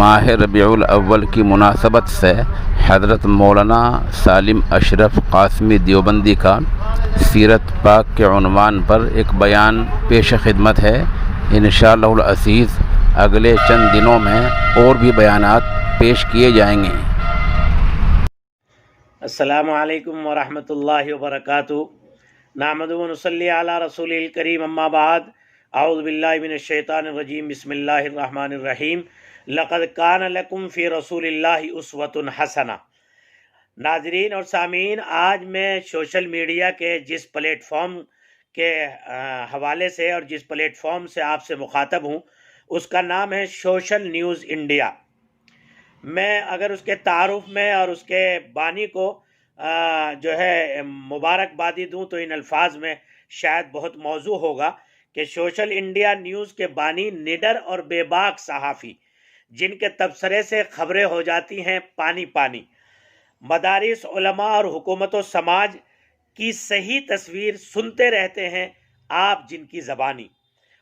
ماہ ربیع الاول کی مناسبت سے حضرت مولانا سالم اشرف قاسمی دیوبندی کا سیرت پاک کے عنوان پر ایک بیان پیش خدمت ہے۔ انشاءاللہ العزیز اگلے چند دنوں میں اور بھی بیانات پیش کیے جائیں گے۔ السلام علیکم ورحمۃ اللہ وبرکاتہ۔ نحمد و نصلی علی رسول الکریم، اما بعد، اعوذ باللہ من الشیطان الرجیم، بسم اللہ الرحمن الرحیم۔ لقد کان لکم فی رسول اللہ اسوۃ حسنہ۔ ناظرین اور سامعین، آج میں سوشل میڈیا کے جس پلیٹ فارم کے حوالے سے اور جس پلیٹ فارم سے آپ سے مخاطب ہوں، اس کا نام ہے سوشل نیوز انڈیا۔ میں اگر اس کے تعارف میں اور اس کے بانی کو جو ہے مبارکبادی دوں تو ان الفاظ میں شاید بہت موزوں ہوگا کہ سوشل انڈیا نیوز کے بانی نڈر اور بے باک صحافی، جن کے تبصرے سے خبریں ہو جاتی ہیں پانی پانی، مدارس، علماء اور حکومت و سماج کی صحیح تصویر سنتے رہتے ہیں آپ جن کی زبانی،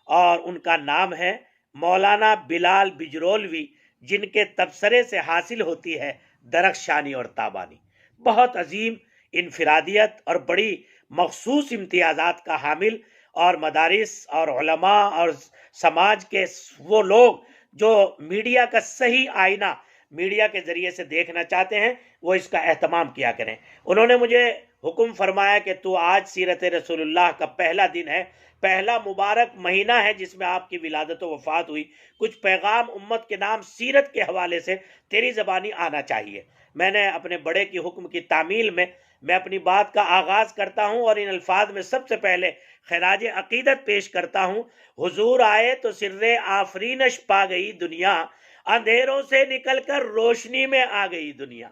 اور ان کا نام ہے مولانا بلال بجرولوی، جن کے تبصرے سے حاصل ہوتی ہے درخشانی اور تابانی۔ بہت عظیم انفرادیت اور بڑی مخصوص امتیازات کا حامل، اور مدارس اور علماء اور سماج کے وہ لوگ جو میڈیا کا صحیح آئینہ میڈیا کے ذریعے سے دیکھنا چاہتے ہیں، وہ اس کا اہتمام کیا کریں۔ انہوں نے مجھے حکم فرمایا کہ تو آج سیرت رسول اللہ کا پہلا دن ہے، پہلا مبارک مہینہ ہے جس میں آپ کی ولادت و وفات ہوئی، کچھ پیغام امت کے نام سیرت کے حوالے سے تیری زبانی آنا چاہیے۔ میں نے اپنے بڑے کی حکم کی تعمیل میں اپنی بات کا آغاز کرتا ہوں، اور ان الفاظ میں سب سے پہلے خراج عقیدت پیش کرتا ہوں۔ حضور آئے تو سر آفرینش پا گئی دنیا، اندھیروں سے نکل کر روشنی میں آ گئی دنیا،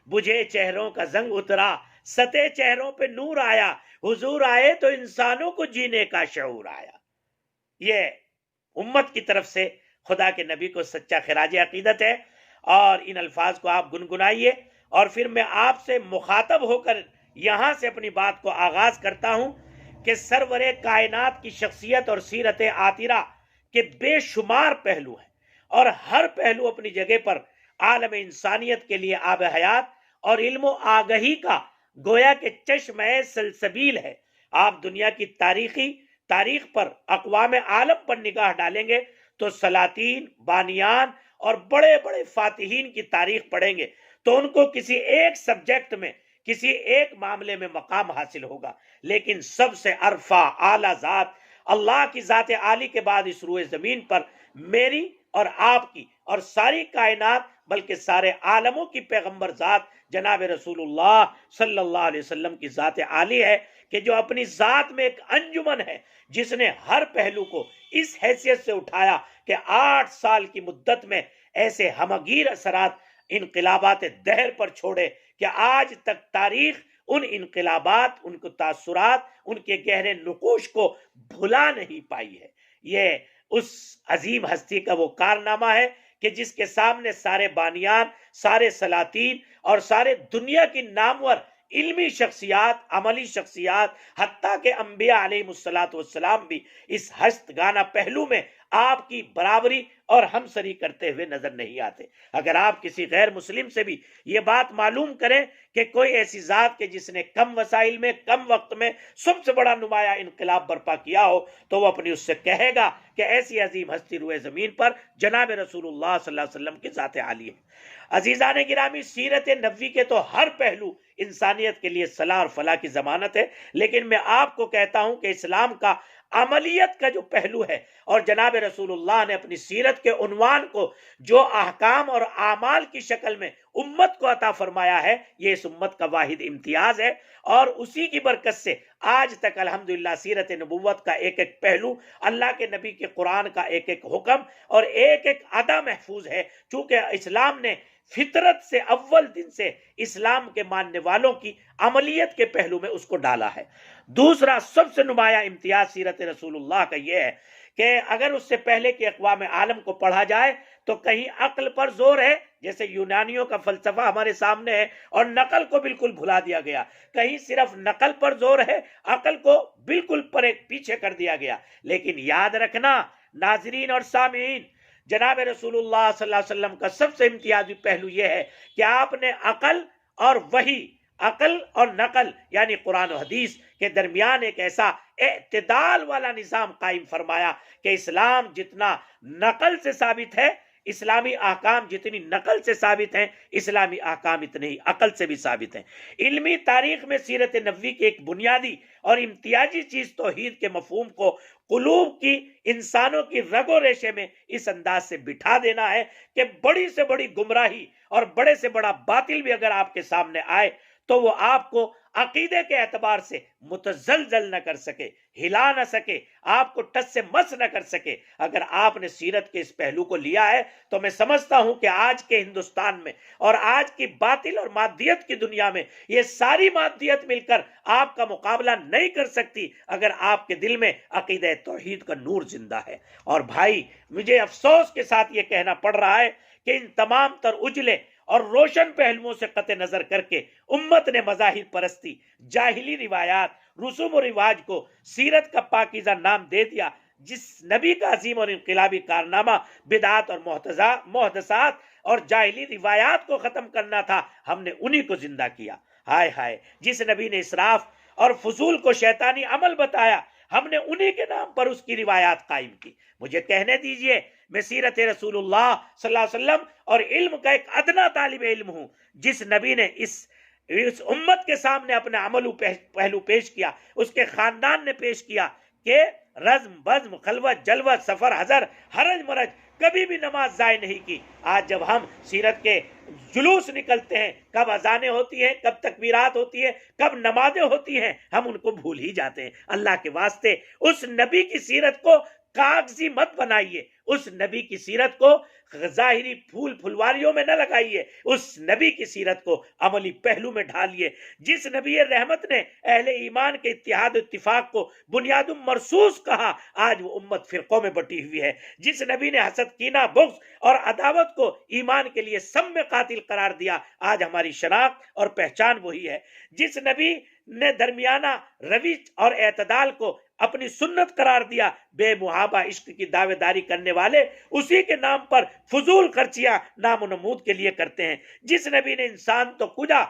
بجھے چہروں کا زنگ اترا، ستے چہروں پہ نور آیا، حضور آئے تو انسانوں کو جینے کا شعور آیا۔ یہ امت کی طرف سے خدا کے نبی کو سچا خراج عقیدت ہے، اور ان الفاظ کو آپ گنگنائیے، اور پھر میں آپ سے مخاطب ہو کر یہاں سے اپنی بات کو آغاز کرتا ہوں کہ سرور کائنات کی شخصیت اور سیرت عاطرہ کے بے شمار پہلو ہیں، اور ہر پہلو اپنی جگہ پر عالم انسانیت کے لیے آب حیات اور علم و آگہی کا گویا کہ چشمہ سلسبیل ہے۔ آپ دنیا کی تاریخ پر، اقوام عالم پر نگاہ ڈالیں گے تو سلاطین، بانیان اور بڑے بڑے فاتحین کی تاریخ پڑھیں گے تو ان کو کسی ایک سبجیکٹ میں، کسی ایک معاملے میں مقام حاصل ہوگا، لیکن سب سے عرفہ اعلیٰ ذات، اللہ کی ذات عالی کے بعد اس روئے زمین پر میری اور آپ کی اور ساری کائنات بلکہ سارے عالموں کی پیغمبر ذات جناب رسول اللہ صلی اللہ علیہ وسلم کی ذات عالی ہے، کہ جو اپنی ذات میں ایک انجمن ہے، جس نے ہر پہلو کو اس حیثیت سے اٹھایا کہ 8 سال کی مدت میں ایسے ہمگیر اثرات انقلابات دہر پر چھوڑے کہ آج تک تاریخ ان انقلابات، ان کو تاثرات، ان کے گہرے نقوش کو بھلا نہیں پائی ہے۔ یہ اس عظیم ہستی کا وہ کارنامہ ہے کہ جس کے سامنے سارے بانیان، سارے سلاطین اور سارے دنیا کی نامور علمی شخصیات، عملی شخصیات، حتیٰ کہ انبیاء علیہ السلام بھی اس ہست گانا پہلو میں آپ کی برابری اور ہمسری کرتے ہوئے نظر نہیں آتے۔ اگر آپ کسی غیر مسلم سے بھی یہ بات معلوم کریں کہ کوئی ایسی ذات کہ جس نے کم وسائل میں، کم وقت میں سب سے بڑا نمایاں انقلاب برپا کیا ہو، تو وہ اپنی اس سے کہے گا کہ ایسی عظیم ہستی روئے زمین پر جناب رسول اللہ صلی اللہ علیہ وسلم کی ذات عالی ہے۔ عزیزان گرامی، سیرت نبوی کے تو ہر پہلو انسانیت کے لیے صلاح اور فلاح کی ضمانت ہے، لیکن میں آپ کو کہتا ہوں کہ اسلام کا عملیت کا جو پہلو ہے، اور جناب رسول اللہ نے اپنی سیرت کے عنوان کو جو احکام اور اعمال کی شکل میں امت کو عطا فرمایا ہے، یہ اس امت کا واحد امتیاز ہے، اور اسی کی برکت سے آج تک الحمدللہ سیرت نبوت کا ایک ایک پہلو، اللہ کے نبی کے قرآن کا ایک ایک حکم اور ایک ایک ادا محفوظ ہے، چونکہ اسلام نے فطرت سے اول دن سے اسلام کے ماننے والوں کی عملیت کے پہلو میں اس کو ڈالا ہے۔ دوسرا سب سے نمایاں امتیاز سیرت رسول اللہ کا یہ ہے کہ اگر اس سے پہلے کے اقوام عالم کو پڑھا جائے تو کہیں عقل پر زور ہے، جیسے یونانیوں کا فلسفہ ہمارے سامنے ہے اور نقل کو بالکل بھلا دیا گیا، کہیں صرف نقل پر زور ہے، عقل کو بالکل پیچھے کر دیا گیا۔ لیکن یاد رکھنا ناظرین اور سامعین، جناب رسول اللہ صلی اللہ علیہ وسلم کا سب سے امتیازی پہلو یہ ہے کہ آپ نے عقل اور وحی، عقل اور نقل یعنی قرآن و حدیث کے درمیان ایک ایسا اعتدال والا نظام قائم فرمایا کہ اسلام جتنا نقل سے ثابت ہے، اسلامی احکام جتنی نقل سے ثابت ہیں، اسلامی احکام اتنے ہی عقل سے بھی ثابت ہیں۔ علمی تاریخ میں سیرت نبوی کی ایک بنیادی اور امتیازی چیز توحید کے مفہوم کو قلوب کی، انسانوں کی رگ و ریشے میں اس انداز سے بٹھا دینا ہے کہ بڑی سے بڑی گمراہی اور بڑے سے بڑا باطل بھی اگر آپ کے سامنے آئے تو وہ آپ کو عقیدے کے اعتبار سے متزلزل نہ کر سکے، ہلا نہ سکے، آپ کو ٹس سے مس نہ کر سکے۔ اگر آپ نے سیرت کے اس پہلو کو لیا ہے تو میں سمجھتا ہوں کہ آج کے ہندوستان میں اور آج کی باطل اور مادیت کی دنیا میں یہ ساری مادیت مل کر آپ کا مقابلہ نہیں کر سکتی اگر آپ کے دل میں عقیدہ توحید کا نور زندہ ہے۔ اور بھائی، مجھے افسوس کے ساتھ یہ کہنا پڑ رہا ہے کہ ان تمام تر اجلے اور روشن پہلوؤں سے قطع نظر کر کے امت نے مظاہر پرستی، جاہلی روایات، رسوم و رواج کو سیرت کا پاکیزہ نام دے دیا۔ جس نبی کا عظیم اور انقلابی کارنامہ بدعات اور محدثات اور جاہلی روایات کو ختم کرنا تھا، ہم نے انہی کو زندہ کیا۔ ہائے ہائے، جس نبی نے اسراف اور فضول کو شیطانی عمل بتایا، ہم نے انہی کے نام پر اس کی روایات قائم کی۔ مجھے کہنے دیجئے، میں سیرت رسول اللہ صلی اللہ علیہ وسلم اور علم کا ایک ادنا طالب علم ہوں۔ جس نبی نے اس امت کے سامنے اپنا عمل پہلو پیش کیا، اس کے خاندان نے پیش کیا کہ رزم بزم خلوت جلوت سفر حضر حرج مرج کبھی بھی نماز ضائع نہیں کی۔ آج جب ہم سیرت کے جلوس نکلتے ہیں، کب اذانیں ہوتی ہیں، کب تکبیرات ہوتی ہیں، کب نمازیں ہوتی ہیں، ہم ان کو بھول ہی جاتے ہیں۔ اللہ کے واسطے اس نبی کی سیرت کو کاغذی مت بنائیے، اس نبی کی سیرت کو ظاہری پھول پھلواریوں میں نہ لگائیے، اس نبی کی سیرت کو عملی پہلو میں ڈھالیے۔ جس نبی رحمت نے اہل ایمان کے اتحاد و اتفاق کو بنیاد مرصوص کہا، آج وہ امت فرقوں میں بٹی ہوئی ہے۔ جس نبی نے حسد، کینہ، بغض اور عداوت کو ایمان کے لیے سم قاتل قرار دیا، آج ہماری شناخت اور پہچان وہی ہے۔ جس نبی نے درمیانہ روی اور اعتدال کو اپنی سنت قرار دیا، بے محابہ عشق کی دعوے داری کرنے والے اسی کے نام پر فضول خرچیاں نام و نمود کے لیے کرتے ہیں۔ جس نبی نے انسان تو کجا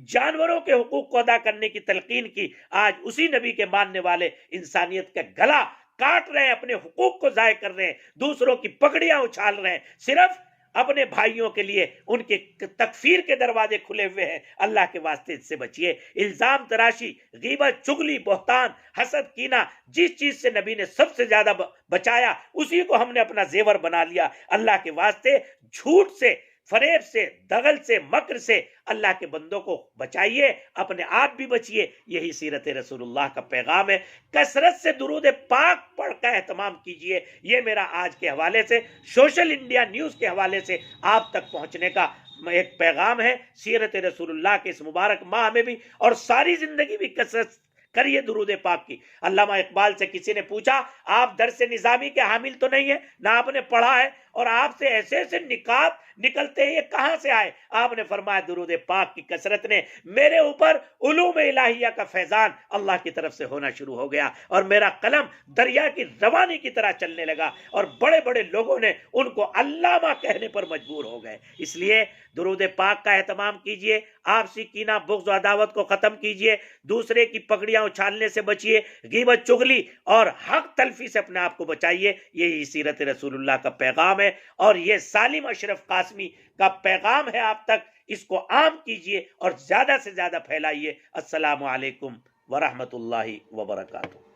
جانوروں کے حقوق کو ادا کرنے کی تلقین کی، آج اسی نبی کے ماننے والے انسانیت کا گلا کاٹ رہے ہیں، اپنے حقوق کو ضائع کر رہے ہیں، دوسروں کی پگڑیاں اچھال رہے ہیں، صرف اپنے بھائیوں کے لیے ان کے تکفیر کے دروازے کھلے ہوئے ہیں۔ اللہ کے واسطے اس سے بچیے۔ الزام تراشی، غیبت، چغلی، بہتان، حسد، کینہ، جس چیز سے نبی نے سب سے زیادہ بچایا اسی کو ہم نے اپنا زیور بنا لیا۔ اللہ کے واسطے جھوٹ سے، فریب سے، دغل سے، مکر سے اللہ کے بندوں کو بچائیے، اپنے آپ بھی بچیے۔ یہی سیرت رسول اللہ کا پیغام ہے۔ کثرت سے درود پاک پڑھ کا اہتمام کیجئے۔ یہ میرا آج کے حوالے سے، سوشل انڈیا نیوز کے حوالے سے آپ تک پہنچنے کا ایک پیغام ہے۔ سیرت رسول اللہ کے اس مبارک ماہ میں بھی اور ساری زندگی بھی کثرت کریے درود پاک کی۔ علامہ اقبال سے کسی نے پوچھا، آپ درس نظامی کے حامل تو نہیں ہیں، نہ آپ نے پڑھا ہے، اور آپ سے ایسے ایسے نکات نکلتے ہیں، یہ کہاں سے آئے؟ آپ نے فرمایا درود پاک کی کثرت نے میرے اوپر علوم الہیہ کا فیضان اللہ کی طرف سے ہونا شروع ہو گیا، اور میرا قلم دریا کی روانی کی طرح چلنے لگا، اور بڑے بڑے لوگوں نے ان کو علامہ کہنے پر مجبور ہو گئے۔ اس لیے درود پاک کا اہتمام کیجئے، آپسی کینہ، بغض و عداوت کو ختم کیجئے، دوسرے کی پگڑیاں اچھالنے سے بچیے، غیبت، چغلی اور حق تلفی سے اپنے آپ کو بچائیے۔ یہی سیرت رسول اللہ کا پیغام ہے، اور یہ سالم اشرف قاسمی کا پیغام ہے آپ تک۔ اس کو عام کیجئے اور زیادہ سے زیادہ پھیلائیے۔ السلام علیکم ورحمۃ اللہ وبرکاتہ۔